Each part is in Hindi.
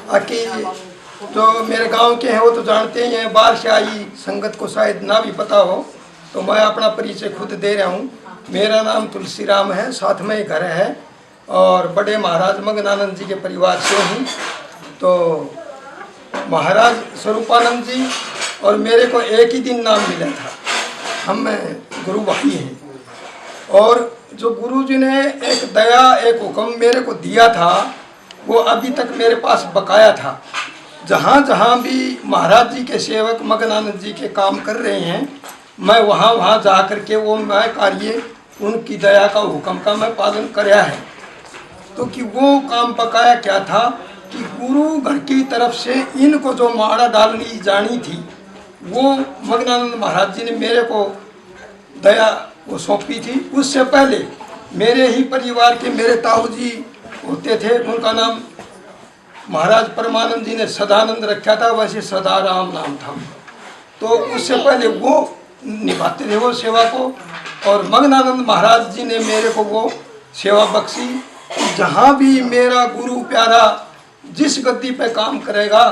बाकी जो मेरे गांव के हैं वो तो जानते ही हैं, बाहर से आई संगत को शायद ना भी पता हो, तो मैं अपना परिचय खुद दे रहा हूँ। मेरा नाम तुलसीराम है, साथ में घर है और बड़े महाराज मगनानंद जी के परिवार से हूँ। तो महाराज स्वरूपानंद जी और मेरे को एक ही दिन नाम मिला था, हम गुरु भाई हैं। और जो गुरु जी ने एक दया एक हुक्म मेरे को दिया था वो अभी तक मेरे पास बकाया था। जहाँ जहाँ भी महाराज जी के सेवक मगनानंद जी के काम कर रहे हैं, मैं वहाँ जा कर के वो मैं कार्य उनकी दया का हुक्म का मैं पालन कराया है। तो कि वो काम बकाया क्या था कि गुरु घर की तरफ से इनको जो माड़ा डालनी जानी थी वो मगनानंद महाराज जी ने मेरे को दया वो सौंपी थी। उससे पहले मेरे ही परिवार के मेरे ताऊ जी होते थे, उनका नाम महाराज परमानंद जी ने सदानंद रखा था, वैसे सदाराम नाम था। तो उससे पहले वो निभाते थे वो सेवा को, और मगनानंद महाराज जी ने मेरे को वो सेवा बख्शी। जहाँ भी मेरा गुरु प्यारा जिस गद्दी पे काम करेगा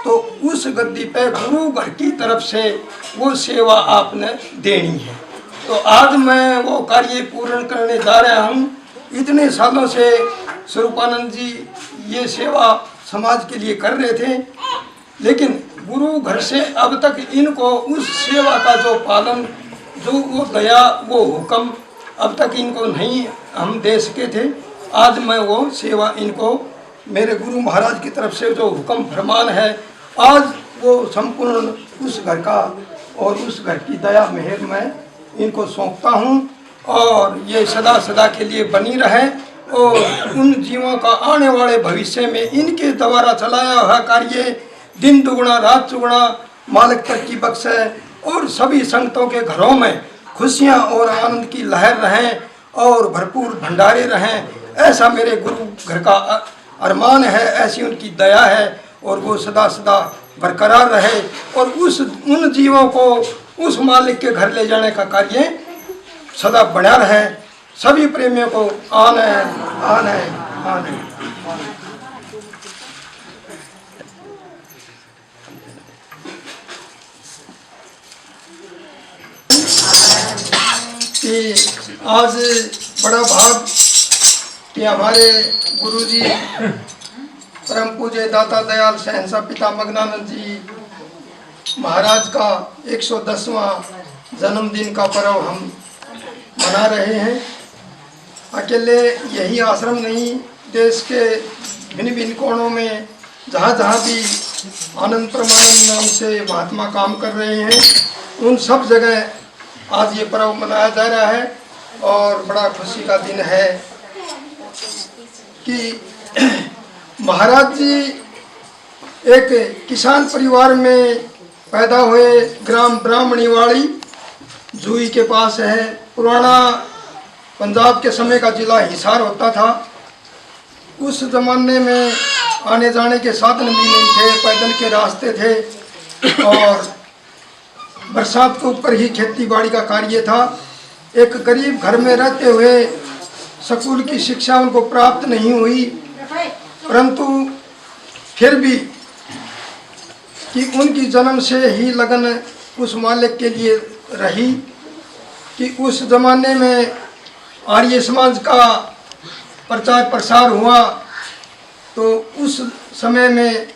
तो उस गद्दी पे गुरु घर की तरफ से वो सेवा आपने देनी है। तो आज मैं वो कार्य पूर्ण करने जा रहा हूँ। इतने सालों से स्वरूपानंद जी ये सेवा समाज के लिए कर रहे थे, लेकिन गुरु घर से अब तक इनको उस सेवा का जो पालन, जो वो दया वो हुक्म अब तक इनको नहीं हम दे सके थे। आज मैं वो सेवा इनको मेरे गुरु महाराज की तरफ से जो हुक्म फरमान है, आज वो संपूर्ण उस घर का और उस घर की दया मेहर मैं इनको सौंपता हूँ। और ये सदा सदा के लिए बनी रहे और उन जीवों का आने वाले भविष्य में इनके द्वारा चलाया हुआ कार्य दिन दुगुना रात चुगुना मालिक तरक्की बख्शे और सभी संगतों के घरों में खुशियाँ और आनंद की लहर रहें और भरपूर भंडारे रहें, ऐसा मेरे गुरु घर का अरमान है, ऐसी उनकी दया है और वो सदा सदा बरकरार रहे और उन जीवों को उस मालिक के घर ले जाने का कार्य सदा बना रहे। सभी प्रेमियों को आने आने आने। कि आज बड़ा भाग कि हमारे गुरुजी परम पूज्य दाता दयाल शहंशाह पिता मगनानंद जी महाराज का 110वां जन्मदिन का पर्व हम मना रहे हैं। अकेले यही आश्रम नहीं, देश के भिन्न भिन्न कोणों में जहाँ जहाँ भी आनंद परमानंद नाम से महात्मा काम कर रहे हैं, उन सब जगह आज ये पर्व मनाया जा रहा है और बड़ा खुशी का दिन है कि महाराज जी एक किसान परिवार में पैदा हुए। ग्राम ब्राह्मणीवाड़ी जूही के पास है। पुराना पंजाब के समय का जिला हिसार होता था। उस ज़माने में आने जाने के साधन भी नहीं थे, पैदल के रास्ते थे और बरसात के ऊपर ही खेती बाड़ी का कार्य था। एक गरीब घर में रहते हुए स्कूल की शिक्षा उनको प्राप्त नहीं हुई, परंतु फिर भी कि उनकी जन्म से ही लगन उस मालिक के लिए रही कि उस ज़माने में आर्य समाज का प्रचार प्रसार हुआ। तो उस समय में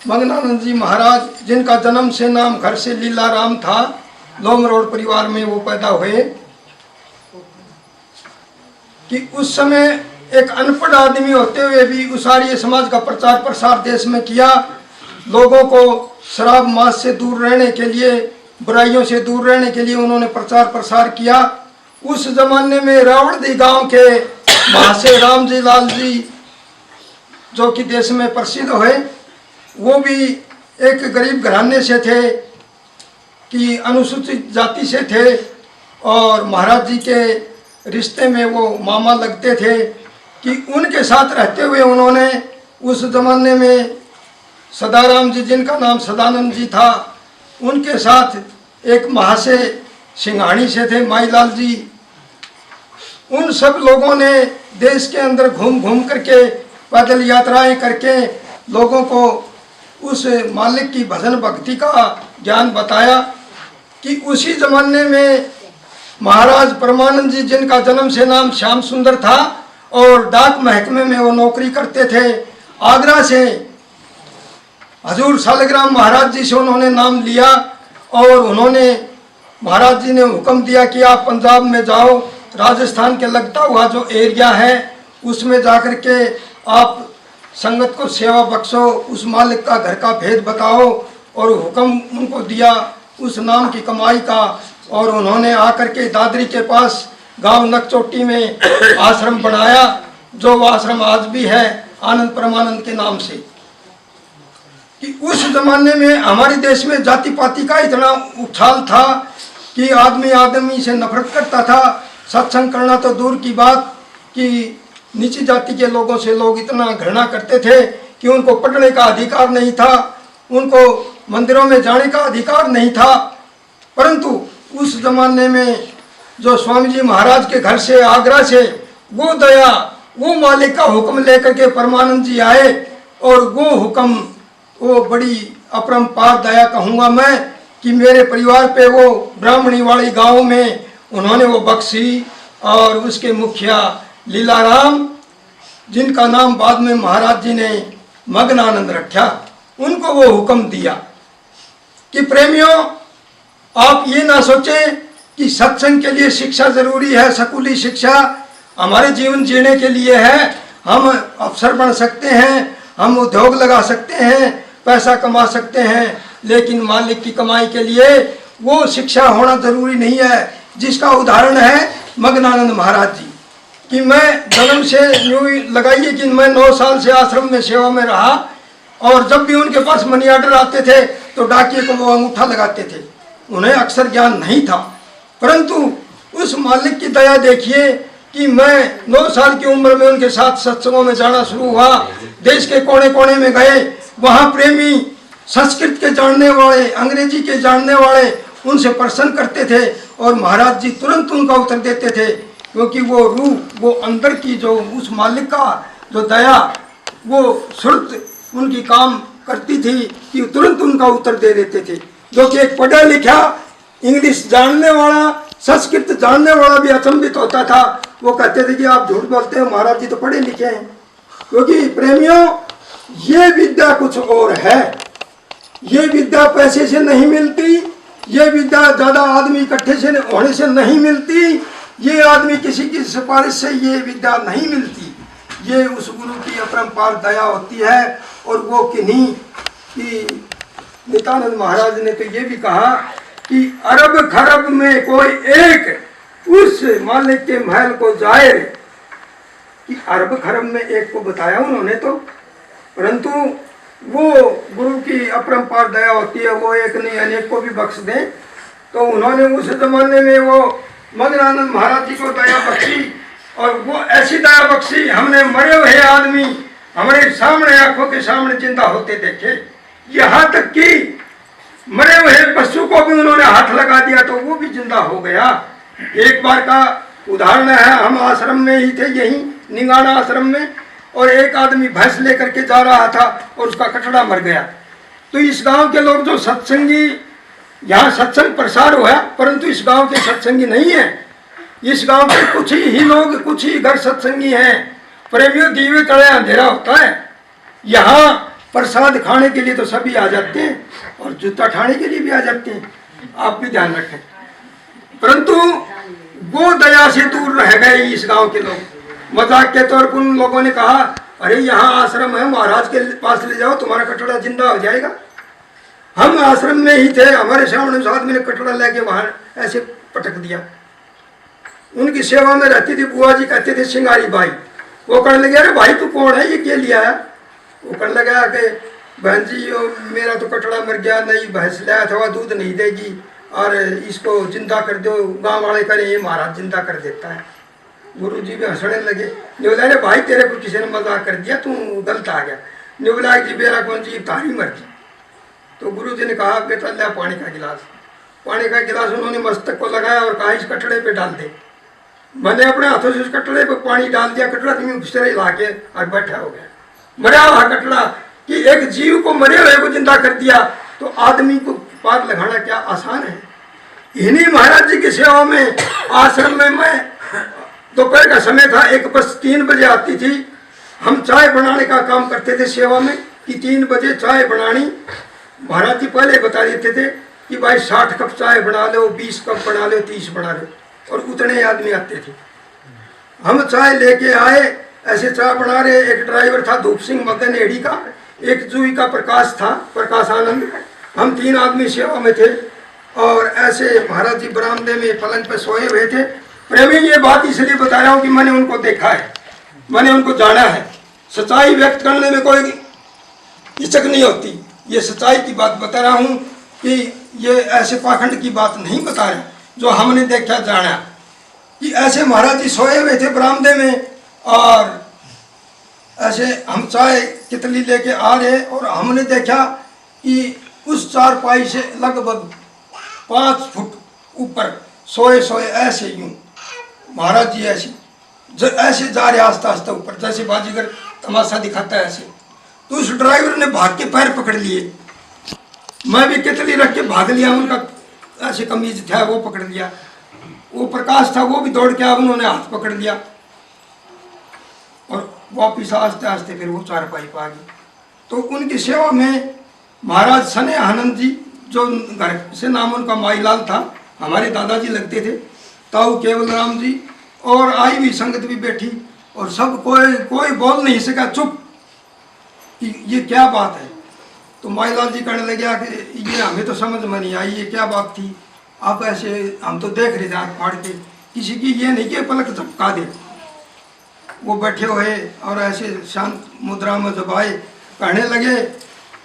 मगनानंद जी महाराज, जिनका जन्म से नाम घर से लीलाराम था, लोम रोड परिवार में वो पैदा हुए कि उस समय एक अनपढ़ आदमी होते हुए भी उस आर्य समाज का प्रचार प्रसार देश में किया। लोगों को शराब मांस से दूर रहने के लिए, बुराइयों से दूर रहने के लिए उन्होंने प्रचार प्रसार किया। उस जमाने में रावणदी गांव के महाशय रामजी लाल जी जो कि देश में प्रसिद्ध हुए, वो भी एक गरीब घराने से थे कि अनुसूचित जाति से थे और महाराज जी के रिश्ते में वो मामा लगते थे। कि उनके साथ रहते हुए उन्होंने उस जमाने में सदाराम जी, जिनका नाम सदानंद जी था, उनके साथ एक महाशय सिंघाणी से थे माईलाल जी, उन सब लोगों ने देश के अंदर घूम घूम करके पैदल यात्राएं करके लोगों को उस मालिक की भजन भक्ति का ज्ञान बताया। कि उसी जमाने में महाराज परमानंद जी, जिनका जन्म से नाम श्याम सुंदर था और डाक महकमे में वो नौकरी करते थे, आगरा से हजूर सालिग्राम महाराज जी से उन्होंने नाम लिया और उन्होंने, महाराज जी ने हुक्म दिया कि आप पंजाब में जाओ, राजस्थान के लगता हुआ जो एरिया है उसमें जाकर के आप संगत को सेवा बख्शो, उस मालिक का घर का भेद बताओ। और हुक्म उनको दिया उस नाम की कमाई का। और उन्होंने आकर के दादरी के पास गांव नकचोटी में आश्रम बनाया, जो आश्रम आज भी है आनंद परमानंद के नाम से। कि उस जमाने में हमारे देश में जाति पाति का इतना उछाल था कि आदमी आदमी से नफरत करता था। सत्संग करना तो दूर की बात, कि नीची जाति के लोगों से लोग इतना घृणा करते थे कि उनको पढ़ने का अधिकार नहीं था, उनको मंदिरों में जाने का अधिकार नहीं था। परंतु उस जमाने में जो स्वामी जी महाराज के घर से, आगरा से, वो दया, वो मालिक का हुक्म लेकर के परमानंद जी आए और वो हुक्म, वो बड़ी अपरंपार दया कहूँगा मैं, कि मेरे परिवार पे वो ब्राह्मणी वाली गांव में उन्होंने वो बख्शी। और उसके मुखिया लीलाराम, जिनका नाम बाद में महाराज जी ने मग्नानंद रखा, उनको वो हुक्म दिया कि प्रेमियों, आप ये ना सोचें कि सत्संग के लिए शिक्षा जरूरी है, स्कूली शिक्षा हमारे जीवन जीने के लिए है। हम अफसर बन सकते हैं, हम उद्योग लगा सकते हैं, पैसा कमा सकते हैं, लेकिन मालिक की कमाई के लिए वो शिक्षा होना जरूरी नहीं है। जिसका उदाहरण है मग्नानंद महाराज जी, कि मैं जन्म से यूँ लगाइए कि मैं 9 साल से आश्रम में सेवा में रहा और जब भी उनके पास मनी ऑर्डर आते थे तो डाकिए को वो अंगूठा लगाते थे। उन्हें अक्सर ज्ञान नहीं था, परंतु उस मालिक की दया देखिए कि मैं 9 साल की उम्र में उनके साथ सत्संगों में जाना शुरू हुआ। देश के कोने कोने में गए, वहाँ प्रेमी संस्कृत के जानने वाले, अंग्रेजी के जानने वाले उनसे प्रश्न करते थे और महाराज जी तुरंत उनका उत्तर देते थे, क्योंकि वो रूह, वो अंदर की जो उस मालिक का जो दया, वो सुरत उनकी काम करती थी कि तुरंत उनका उत्तर दे देते थे। जो कि एक पढ़ा लिखा, इंग्लिश जानने वाला, संस्कृत जानने वाला भी अचंभित होता था। वो कहते थे कि आप झूठ बोलते हैं, महाराज जी तो पढ़े लिखे हैं। क्योंकि प्रेमियों, ये विद्या कुछ और है। ये विद्या पैसे से नहीं मिलती, ये विद्या ज्यादा आदमी इकट्ठे से होने से नहीं मिलती, ये आदमी किसी की सिफारिश से ये विद्या नहीं मिलती। ये उस गुरु की अपरंपार दया होती है। और वो किन्हीं कि नित्यानंद महाराज ने तो ये भी कहा कि अरब खरब में कोई एक उस मालिक के महल को जाए, कि अरब खरब में एक को बताया उन्होंने तो, परंतु वो गुरु की अपरंपार दया होती है, वो एक नहीं अनेक को भी बख्श दे। तो उन्होंने उस जमाने में वो मग्नानंद महाराज जी को दया बख्शी, और वो ऐसी दया बख्शी, हमने मरे हुए आदमी हमारे सामने, आंखों के सामने जिंदा होते देखे। यहाँ तक कि मरे हुए पशु को भी उन्होंने हाथ लगा दिया तो वो भी जिंदा हो गया। एक बार का उदाहरण है, हम आश्रम में ही थे, यही निंगाना आश्रम में, और एक आदमी भैंस लेकर के जा रहा था और उसका कटड़ा मर गया। तो इस गांव के लोग जो सत्संगी, यहाँ सत्संग प्रसार हुआ, परंतु इस गांव के सत्संगी नहीं है। इस गांव के कुछ ही लोग, कुछ ही घर सत्संगी हैं। प्रेमियों, दीवे तले अंधेरा होता है। यहाँ प्रसाद खाने के लिए तो सभी आ जाते हैं और जूता खाने के लिए भी आ जाते हैं, आप भी ध्यान रखें। परंतु वो दया से दूर रह गए इस गांव के लोग। मजाक के तौर पर उन लोगों ने कहा, अरे यहाँ आश्रम है, महाराज के पास ले जाओ, तुम्हारा कटड़ा जिंदा हो जाएगा। हम आश्रम में ही थे, हमारे सामने उस आदमी ने कटड़ा लेके बाहर ऐसे पटक दिया। उनकी सेवा में रहती थी बुआ जी, कहते थे सिंगारी बाई। वो कहने लगे, अरे भाई तू कौन है, ये क्या लिया है? वो कहने लगा कि बहन जी मेरा तो कटड़ा मर गया, नहीं भैंस लाया था, वह दूध नहीं देगी और इसको जिंदा कर दो। गांव वाले करें ये महाराज जिंदा कर देता है। गुरु जी भी हंसने लगे। ने बोला, अरे भाई तेरे को किसी ने मजाक कर दिया, तू गलत आ गया। ने बोला जी मेरा कौन जी तारी मर्जी। तो गुरु जी ने कहा, बेटा लिया पानी का गिलास। पानी का गिलास उन्होंने मस्तक को लगाया और कहा, इस कटड़े पे डाल दे। मैंने अपने हाथों से उस कटड़े पे पानी डाल दिया, कटड़ा तुम्हें घुसरे ला के और बैठा हो गया। मरा हुआ कटड़ा कि एक जीव को मरे हुए को जिंदा कर दिया, तो आदमी को पार लगाना क्या आसान है। इन्हीं महाराज जी की सेवा में आश्रम में मैं दोपहर का समय था, एक बस 3 बजे आती थी। हम चाय बनाने का काम करते थे सेवा में कि 3 बजे चाय बनानी। महाराज जी पहले बता देते थे कि भाई 60 कप चाय बना लो, 20 कप बना लो, 30 बना लो, और उतने आदमी आते थे। हम चाय लेके आए, ऐसे चाय बना रहे। एक ड्राइवर था धूप सिंह मदन एड़ी का, एक जूही का प्रकाश था, प्रकाश आनंद। हम 3 आदमी सेवा में थे और ऐसे महाराज जी बरामदे में पलंग पे सोए हुए थे। प्रेमी ये बात इसलिए बता रहा हूँ कि मैंने उनको देखा है, मैंने उनको जाना है। सच्चाई व्यक्त करने में कोई हिचक नहीं होती। ये सच्चाई की बात बता रहा हूँ कि ये ऐसे पाखंड की बात नहीं बता रहा, जो हमने देखा जाना कि ऐसे महाराज जी सोए हुए थे बरामदे में और ऐसे हम चाय कितली लेके आ रहे और हमने देखा कि उस चारपाई से लगभग 5 फुट ऊपर सोए सोए ऐसे यूं महाराज जी ऐसे जा रहे आस्ता आस्ता ऊपर, जैसे बाजीगर तमाशा दिखाता है ऐसे। तो उस ड्राइवर ने भाग के पैर पकड़ लिए। मैं भी कितली रख के भाग लिया, उनका ऐसे कमीज था वो पकड़ लिया। वो प्रकाश था वो भी दौड़ के आया, उन्होंने हाथ पकड़ लिया और वापिस आस्ते आस्ते फिर वो चारपाई पे आ गई। तो उनकी सेवा में महाराज सने आनंद जी, जो घर से नाम उनका माईलाल था, हमारे दादाजी लगते थे, ताऊ केवल राम जी, और आई हुई संगत भी बैठी और सब कोई बोल नहीं सका, चुप कि ये क्या बात है। तो माईलाल जी कहने लगे कि ये हमें तो समझ में नहीं आई, ये क्या बात थी। आप ऐसे हम तो देख रहे थे आँख फाड़ के, किसी की ये नहीं कि पलक झपका दे। वो बैठे हुए और ऐसे शांत मुद्रा में जब आए, कहने लगे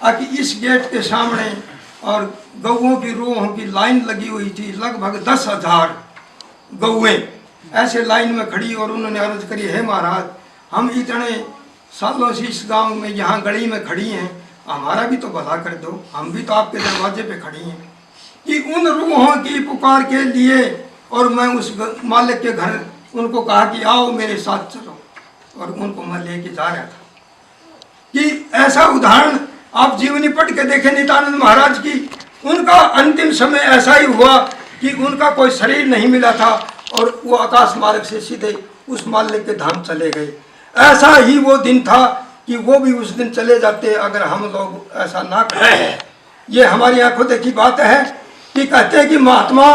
कि इस गेट के सामने और गऊओं की रूहों की लाइन लगी हुई थी, लगभग 10,000 गऊएं ऐसे लाइन में खड़ी, और उन्होंने अर्ज करी, है महाराज हम इतने सालों से इस गांव में यहाँ गली में खड़ी हैं, हमारा भी तो भला कर दो, हम भी तो आपके दरवाजे पे खड़ी हैं। कि उन रूहों की पुकार के लिए, और मैं उस मालिक के घर उनको कहा कि आओ मेरे साथ चलो, और उनको मैं लेके जा रहा था। कि ऐसा उदाहरण आप जीवनी पढ़ के देखें नित्यानंद महाराज की। उनका अंतिम समय ऐसा ही हुआ कि उनका कोई शरीर नहीं मिला था और वो आकाश मार्ग से सीधे उस मालिक के धाम चले गए। ऐसा ही वो दिन था कि वो भी उस दिन चले जाते अगर हम लोग ऐसा ना करें। ये हमारी आंखों देखी बात है कि कहते हैं कि महात्मा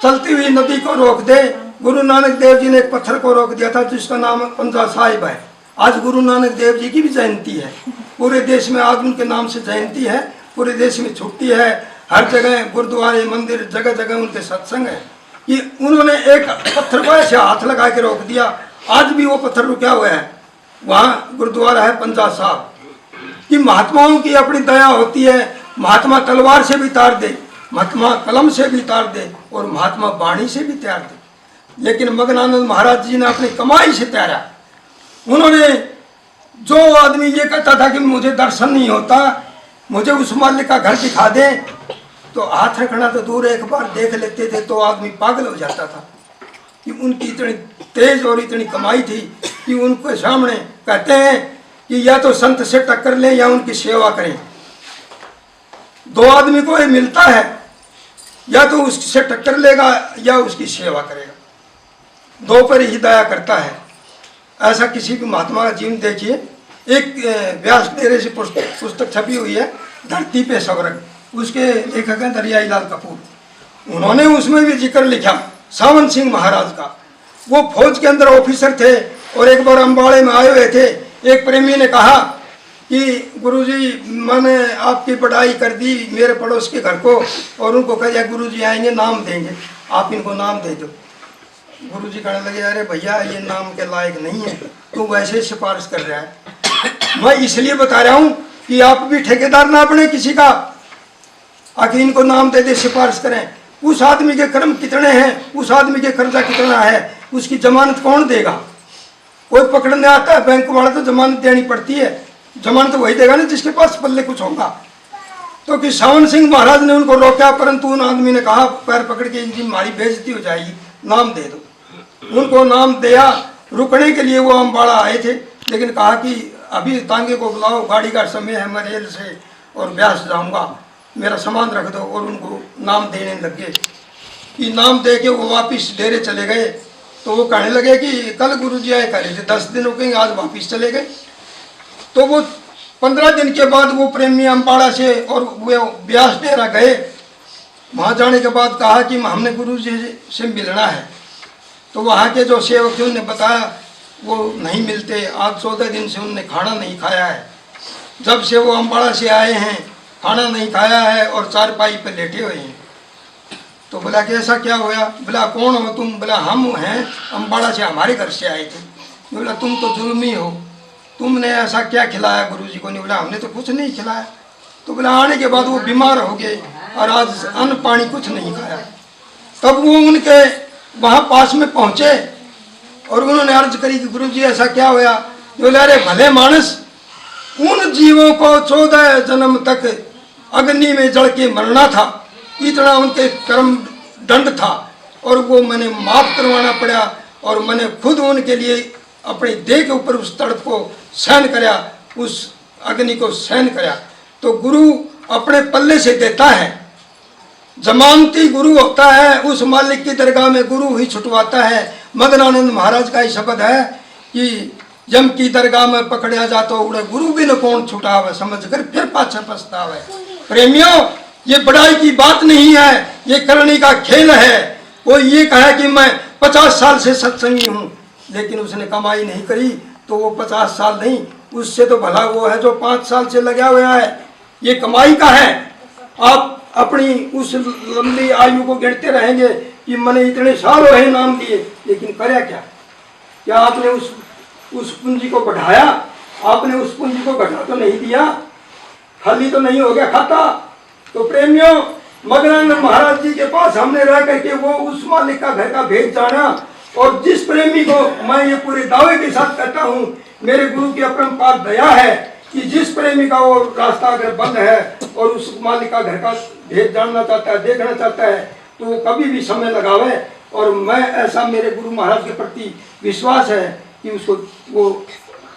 चलती हुई नदी को रोक दे। गुरु नानक देव जी ने एक पत्थर को रोक दिया था जिसका नाम पंजा साहिब है। आज गुरु नानक देव जी की भी जयंती है, पूरे देश में आज उनके नाम से जयंती है, पूरे देश में छुट्टी है, हर जगह गुरुद्वारे मंदिर जगह जगह उनके सत्संग है। कि उन्होंने एक पत्थर को ऐसे हाथ लगा के रोक दिया, आज भी वो पत्थर रुका हुआ है, वहाँ गुरुद्वारा है पंजा साहब। कि महात्माओं की अपनी दया होती है, महात्मा तलवार से भी तार दे, महात्मा कलम से भी तार दे और महात्मा वाणी से भी त्यार दे। लेकिन मगनानंद महाराज जी ने अपनी कमाई से त्यारा। उन्होंने जो आदमी ये कहता था कि मुझे दर्शन नहीं होता, मुझे उस मालिक का घर दिखा दे, तो हाथ रखना तो दूर, एक बार देख लेते थे तो आदमी पागल हो जाता था। कि उनकी इतनी तेज और इतनी कमाई थी कि उनके सामने कहते हैं कि या तो संत से टक्कर लें या उनकी सेवा करें। 2 आदमी को ये मिलता है, या तो उससे टक्कर लेगा या उसकी सेवा करेगा, 2 पर ही दया करता है। ऐसा किसी भी महात्मा का जीवन देखिए। एक व्यास डेरे से पुस्तक छपी हुई है, धरती पे स्वर्ग, उसके लेखक हैं दरियाई लाल कपूर। उन्होंने उसमें भी जिक्र लिखा सावन सिंह महाराज का। वो फौज के अंदर ऑफिसर थे और एक बार अम्बाड़े में आए हुए थे, एक प्रेमी ने कहा कि गुरुजी मैंने आपकी पढ़ाई कर दी मेरे पड़ोस के घर को, और उनको कह दिया गुरुजी आएंगे नाम देंगे, आप इनको नाम दे दो। गुरुजी कहने लगे अरे भैया ये नाम के लायक नहीं है, तू वैसे सिफारिश कर रहा है। मैं इसलिए बता रहा हूँ कि आप भी ठेकेदार ना बने किसी का, आखिर इनको नाम दे दे सिफारिश करें। उस आदमी के कर्म कितने हैं, उस आदमी के कर्जा कितना है, उसकी जमानत कौन देगा? कोई पकड़ने आता है बैंक वाला तो जमानत देनी पड़ती है, जमानत वही देगा ना जिसके पास पल्ले कुछ होगा। तो कि सावन सिंह महाराज ने उनको रोका, परंतु उन आदमी ने कहा पैर पकड़ के इनकी हमारी बेइज्जती हो जाएगी, नाम दे दो। उनको नाम दिया, रुकने के लिए वो अम्बाड़ा आए थे, लेकिन कहा कि अभी तांगे को बुलाओ, गाड़ी का समय है, मैं रेल से और ब्यास जाऊंगा, मेरा सामान रख दो। और उनको नाम देने लगे कि नाम दे के वो वापिस डेरे चले गए। तो वो कहने लगे कि कल गुरुजी आए कह रहे थे 10 दिन रुकेंगे, आज वापिस चले गए। तो वो 15 दिन के बाद वो प्रेमी अम्बाड़ा से और वो ब्यास डेरा गए। वहाँ जाने के बाद कहा कि हमने गुरुजी से मिलना है। तो वहाँ के जो सेवक थे उन्होंने बताया वो नहीं मिलते, आज 14 दिन से उनने खाना नहीं खाया है। जब से वो अम्बाड़ा से आए हैं खाना नहीं खाया है और चारपाई पे लेटे हुए हैं। तो बोला कि ऐसा क्या होया? बोला कौन हो तुम? बोला हम हैं अम्बाड़ा से, हमारे घर से आए थे। बोला तुम तो जुल्मी हो, तुमने ऐसा क्या खिलाया गुरुजी को? नहीं, बोला हमने तो कुछ नहीं खिलाया। तो बोला आने के बाद वो बीमार हो गए और आज अन्न पानी कुछ नहीं खाया। तब वो उनके वहाँ पास में पहुँचे और उन्होंने अर्ज करी कि गुरुजी ऐसा क्या होया? बोले अरे भले मानस, उन जीवों को 14 जन्म तक अग्नि में जल के मरना था, इतना उनके कर्म दंड था, और वो मैंने माफ करवाना पड़ा और मैंने खुद उनके लिए अपनी देह के ऊपर उस तड़प को सहन कराया, उस अग्नि को सहन कराया। तो गुरु अपने पल्ले से देता है, जमानती गुरु होता है, उस मालिक की दरगाह में गुरु ही छुटवाता है। मदनानंद महाराज का ही शब्द है कि जम की दरगाह में पकड़िया जातो उड़े, गुरु भी न कौन छुटावे, समझ कर फिर पाछे पछतावे। प्रेमियों, ये बड़ाई की बात नहीं है, ये करनी का खेल है। कोई ये कहे कि मैं 50 साल से सत्संगी हूँ, लेकिन उसने कमाई नहीं करी तो वो 50 साल नहीं, उससे तो भला वो है जो 5 साल से लगा हुआ है। ये कमाई का है। आप अपनी उस लंबी आयु को गिनते रहेंगे कि मैंने इतने साल हुए नाम दिए, लेकिन करया क्या? क्या आपने उस पूंजी को बढ़ाया? आपने उस पूंजी को घटा तो नहीं दिया, खाली तो नहीं हो गया खाता। तो प्रेमियों, मदनानंद महाराज जी के पास हमने रह करके वो उस मालिक का घर का भेद जाना, और जिस प्रेमी को मैं ये पूरे दावे के साथ कहता हूँ, मेरे गुरु की अपरंपार दया है कि जिस प्रेमी का वो रास्ता अगर बंद है और उस मालिक का घर का भेद जानना चाहता है, देखना चाहता है, तो वो कभी भी समय लगावे। और मैं ऐसा मेरे गुरु महाराज के प्रति विश्वास है कि उसको वो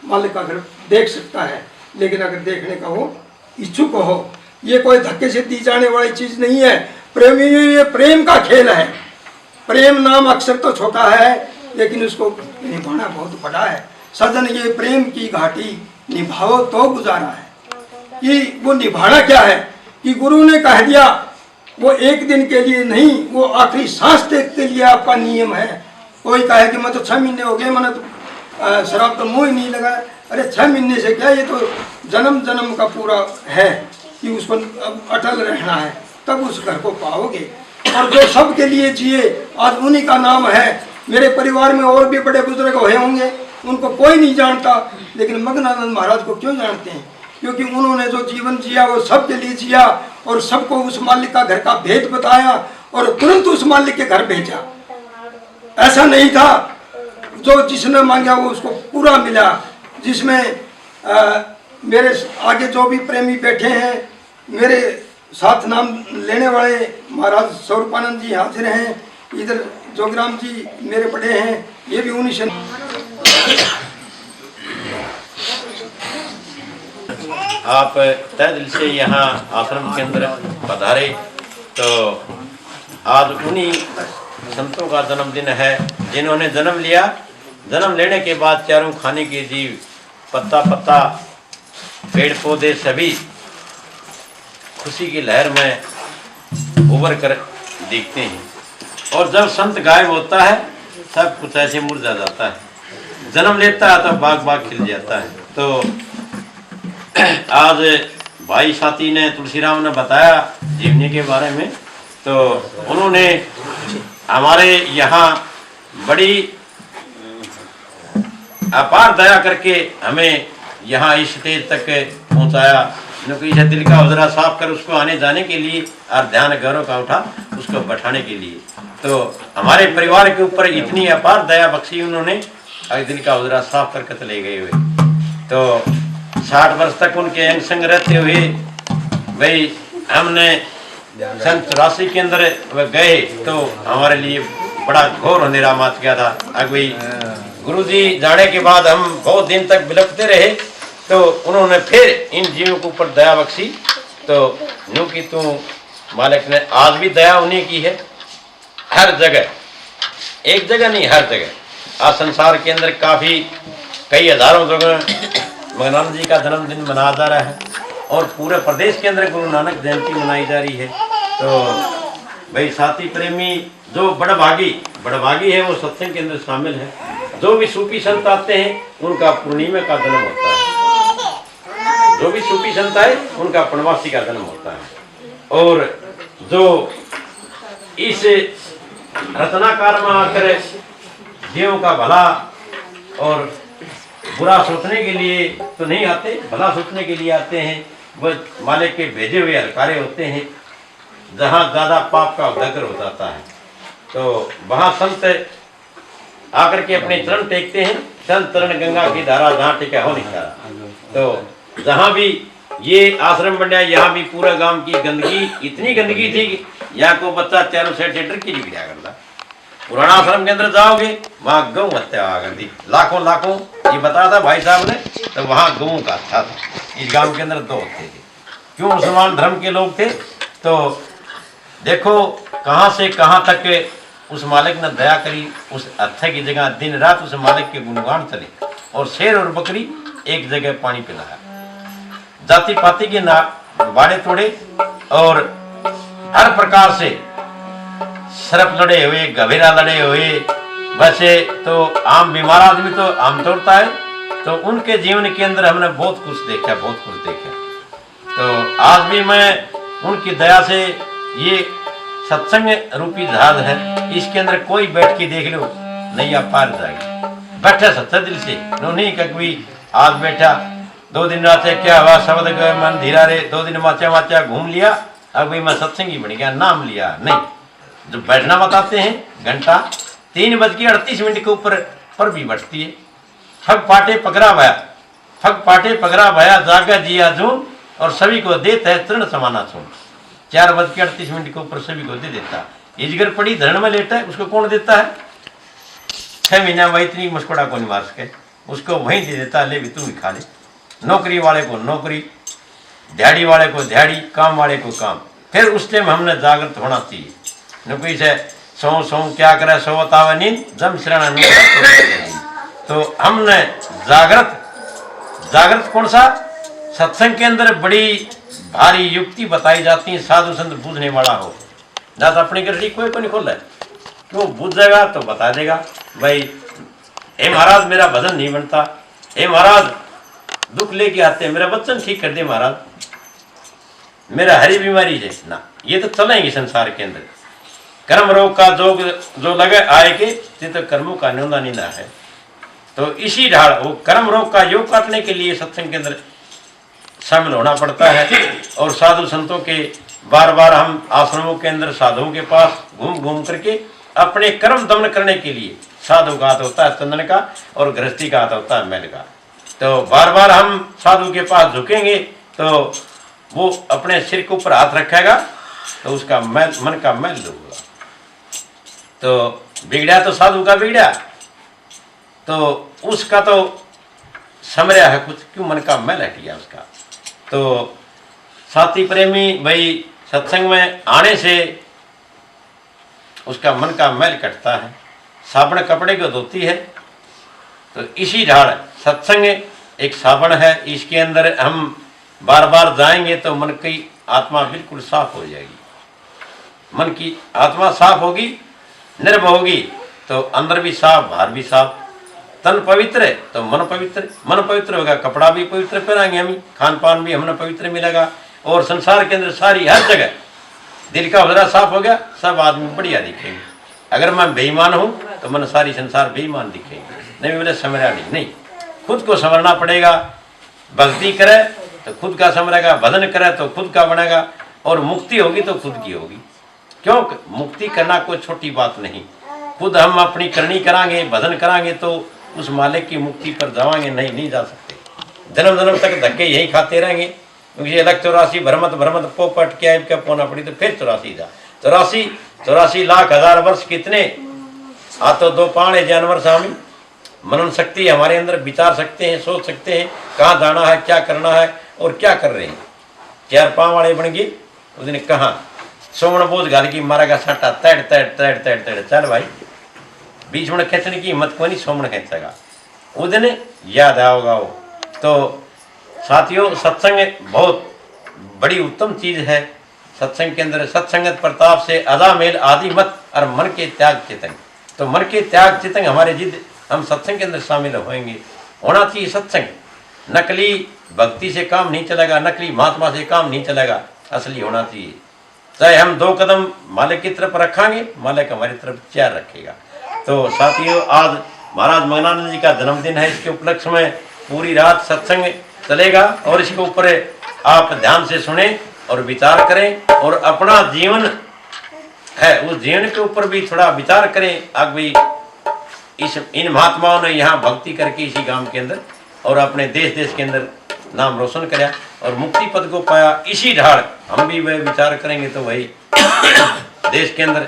मालिक का घर देख सकता है। लेकिन अगर देखने का वो इच्छुक हो, ये कोई धक्के से दी जाने वाली चीज़ नहीं है। प्रेमी, ये प्रेम का खेल है। प्रेम नाम अक्सर तो छोटा है, लेकिन उसको निभाना बहुत बड़ा है। सजन ये प्रेम की घाटी निभाओ तो गुजारा है। कि वो निभाना क्या है कि गुरु ने कह दिया, वो एक दिन के लिए नहीं, वो आखिरी सांस तक के लिए आपका नियम है। कोई कहे कि मैं तो 6 महीने हो गए, मैंने तो शराब तो मुँह ही नहीं लगाया। अरे 6 महीने से क्या, ये तो जन्म जन्म का पूरा है कि उसको अटल रहना है, तब उस घर को पाओगे। और जो सबके लिए जिए, आज उन्हीं का नाम है। मेरे परिवार में और भी बड़े बुजुर्ग हुए होंगे, उनको कोई नहीं जानता, लेकिन मदनानंद महाराज को क्यों जानते हैं? क्योंकि उन्होंने जो जीवन जिया वो सबके लिए जिया, और सबको उस मालिक का घर का भेद बताया और तुरंत उस मालिक के घर भेजा। ऐसा नहीं था जो जिसने मांगा वो उसको पूरा मिला। जिसमें मेरे आगे जो भी प्रेमी बैठे हैं, मेरे साथ नाम लेने वाले महाराज स्वरूपानंद जी हाजिर हैं, इधर जोगराम जी मेरे बड़े हैं, ये भी उन्हीं से। आप तहे दिल से यहाँ आश्रम के अंदर पधारे, तो आज उन्हीं संतों का जन्मदिन है जिन्होंने जन्म लिया। जन्म लेने के बाद चारों खाने के जीव, पत्ता पत्ता, पेड़ पौधे सभी खुशी की लहर में उभर कर दिखते हैं। और जब संत गायब होता है सब कुछ ऐसे मुरझा जाता है। जन्म लेता है तो बाग बाग खिल जाता है। तो आज भाई साथी ने तुलसीराम ने बताया जीवनी के बारे में, तो उन्होंने हमारे यहाँ बड़ी अपार दया करके हमें यहाँ इस स्टेज तक पहुँचाया। क्योंकि इसे दिल का उजरा साफ कर उसको आने जाने के लिए और ध्यान गौरव का उठा उसको बैठाने के लिए, तो हमारे परिवार के ऊपर इतनी अपार दया बख्शी उन्होंने, दिल का उजरा साफ करके चले गए हुए। तो 60 वर्ष तक उनके अंग संग रहते हुए भाई हमने सन 84 के अंदर गए तो हमारे लिए बड़ा घोर अंधेरा मच गया था। अगुई गुरुजी जाने के बाद हम बहुत दिन तक बिलखते रहे, तो उन्होंने फिर इन जीवों के ऊपर दया बख्शी। तो यूँ की तू मालिक ने आज भी दया उन्हें की है, हर जगह, एक जगह नहीं हर जगह। आज संसार के अंदर काफ़ी कई हजारों जगह भगवान जी का जन्मदिन मनाया जा रहा है और पूरे प्रदेश के अंदर गुरु नानक जयंती मनाई जा रही है। तो भाई साथी प्रेमी जो बड़भागी है वो सत्संग के अंदर शामिल है। जो भी सूफी संत आते हैं उनका पूर्णिमा का जन्म होता है, जो भी सूफी संत आए उनका पूर्णमासी का जन्म होता है। और जो इस रत्नाकार में आकर जीवों का भला और बुरा सोचने के लिए तो नहीं आते, भला सोचने के लिए आते हैं। वह मालिक के भेजे हुए हलकारे होते हैं। जहाँ ज़्यादा पाप का उजागर हो जाता है तो वहाँ संत आकर के अपने चरण टेकते हैं। चरण गंगा की धारा जहाँ टिका हो नहीं रहा। तो जहाँ भी ये आश्रम बन गया, यहाँ भी पूरा गांव की गंदगी, इतनी गंदगी थी कि यहाँ को बच्चा चारों साइड से डर की नहीं गिरा करता। पुराना आश्रम के अंदर जाओगे वहाँ गौ हत्या आ गई थी, लाखों ये बताया था भाई साहब ने। तो वहाँ गऊ का अच्छा था। इस गांव के अंदर 2 होते थे। क्यों? मुसलमान धर्म के लोग थे। तो देखो कहाँ से कहाँ तक उस मालिक ने दया करी। उस हत्या की जगह दिन रात उस मालिक के गुणगान चले और शेर और बकरी एक जगह पानी पिलाया। जाति पाति के ना बाड़े तोड़े और हर प्रकार से सरप लड़े हुए, गभेरा लड़े हुए। वैसे तो आम बीमार आदमी तो आम तोड़ता है, तो उनके जीवन के अंदर हमने बहुत कुछ देखा। तो आज भी मैं उनकी दया से, ये सत्संग रूपी जहाज है, इसके अंदर कोई बैठ के देख लो नैया पार जाएगी। बैठा सच्चा दिल से, नहीं कभी आज बैठा 2 दिन रात क्या हुआ, शब्द गए मन धीरा रे, 2 दिन माचा घूम लिया, अब भाई मैं सत्संगी बन गया, नाम लिया नहीं। जो बैठना बताते हैं घंटा 3:38 के ऊपर पर भी बैठती है। फग पाटे पगरा भया जागा जिया जून और सभी को देता है तृण समाना सुन। 4:38 के ऊपर सभी को दे देता। इजगर पड़ी धरण में लेटा है, उसको कौन देता है? 6 महीना वही इतनी मुस्कुड़ा को नहीं मार सके, उसको वहीं दे देता है, ले भी तू भी खा ले। नौकरी वाले को नौकरी, दिहाड़ी वाले को दिहाड़ी, काम वाले को काम। फिर उस टाइम हमने जागृत होना चाहिए। नौकरी से सौ क्या करे, सोवत आवे नींद, जम श्रेणा नींद। तो हमने जागृत कौन सा? सत्संग के अंदर बड़ी भारी युक्ति बताई जाती है। साधु संत बूझने वाला हो, ना तो अपनी गड्डी कोई नहीं खोल है। क्यों? बूझ जाएगा तो बता देगा भाई, हे महाराज मेरा भजन नहीं बनता, हे महाराज दुख लेके आते हैं, मेरा बच्चन ठीक कर दे महाराज, मेरा हरी बीमारी है ना। ये तो चलेंगे संसार के अंदर। कर्म रोग का जो लगे आए के, तो कर्मों का न्योंदा निंदा है। तो इसी ढाल वो कर्म रोग का योग काटने के लिए सत्संग के अंदर शामिल होना पड़ता है। और साधु संतों के बार हम आश्रमों के अंदर साधुओं के पास घूम करके अपने कर्म दमन करने के लिए, साधु का हाथ होता है चंदन का और गृहस्थी का हाथ होता है मैल का। तो बार हम साधु के पास झुकेंगे तो वो अपने सिर के ऊपर हाथ रखेगा तो उसका मैल, मन का मैल दूर होगा। तो बिगड़ा तो साधु का बिगड़ा, तो उसका तो समझा है कुछ, क्यों? मन का मैल हट गया उसका। तो साथी प्रेमी भाई सत्संग में आने से उसका मन का मैल कटता है। साबुन कपड़े को धोती है, तो इसी ढाल सत्संग एक साबुन है। इसके अंदर हम बार जाएंगे तो मन की आत्मा बिल्कुल साफ हो जाएगी। मन की आत्मा साफ होगी, निर्भय होगी, तो अंदर भी साफ बाहर भी साफ। तन पवित्र है तो मन पवित्र, मन पवित्र होगा कपड़ा भी पवित्र पहनाएंगे हम, खान पान भी हमें पवित्र मिलेगा। और संसार के अंदर सारी हर जगह दिल का हुजरा साफ हो गया, सब आदमी बढ़िया दिखेंगे। अगर मैं बेईमान हूँ तो मन सारी संसार बेईमान दिखेंगे। नहीं बोले समझा नहीं, खुद को संवरना पड़ेगा। भक्ति करे तो खुद का संवरेगा, भजन करे तो खुद का बनेगा, और मुक्ति होगी तो खुद की होगी। क्यों? मुक्ति करना कोई छोटी बात नहीं। खुद हम अपनी करनी करांगे, भजन करांगे तो उस मालिक की मुक्ति पर जावांगे, नहीं जा सकते। जन्म जन्म तक धक्के यही खाते रहेंगे, क्योंकि अलग 84 भरमत पोपट क्या पोना पड़ी, तो फिर 84 जा 84 लाख हजार वर्ष कितने आ तो 2 पाण है जानवर स्वामी। मनन शक्ति हमारे अंदर विचार सकते हैं, सोच सकते हैं कहाँ जाना है, क्या करना है और क्या कर रहे हैं। 4 पाँव वाले बन गए उस दिन कहाँ सोमण बोझ घाल की मारेगा साटा तैड़ चल भाई, बीच में खींचने की हिम्मत को नहीं सोमण खींचेगा। उस दिन याद आओगा वो। तो साथियों, सत्संग बहुत बड़ी उत्तम चीज है। सत्संग के अंदर सत्संगत प्रताप से अजामेल आदि मत और मन के त्याग चितंग। तो मन के त्याग चितंग हमारे जिद हम सत्संग के अंदर शामिल होंगे। होना चाहिए सत्संग। नकली भक्ति से काम नहीं चलेगा, नकली महात्मा से काम नहीं चलेगा, असली होना चाहिए। चाहे हम 2 कदम मालिक की तरफ रखेंगे, मालिक हमारी तरफ 4 रखेगा। तो साथियों, आज महाराज मंगनानंद जी का जन्मदिन है। इसके उपलक्ष्य में पूरी रात सत्संग चलेगा और इसके ऊपर आप ध्यान से सुने और विचार करें, और अपना जीवन है उस जीवन के ऊपर भी थोड़ा विचार करें। अब भी इन महात्माओं ने यहाँ भक्ति करके इसी गांव के अंदर और अपने देश के अंदर नाम रोशन कराया और मुक्ति पद को पाया। इसी ढाल हम भी वह विचार करेंगे तो वही देश के अंदर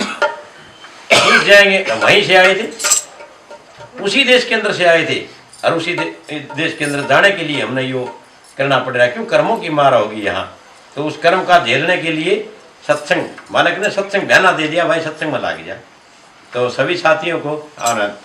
जाएंगे। वहीं से आए थे, उसी देश के अंदर से आए थे, और उसी देश के अंदर जाने के लिए हमने यो करना पड़ रहा है। क्यों? कर्मों की मार होगी यहाँ, तो उस कर्म का झेलने के लिए सत्संग, मालिक ने सत्संग बहना दे दिया, भाई सत्संग में लाग जा। तो सभी साथियों को आनंद।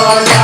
Hare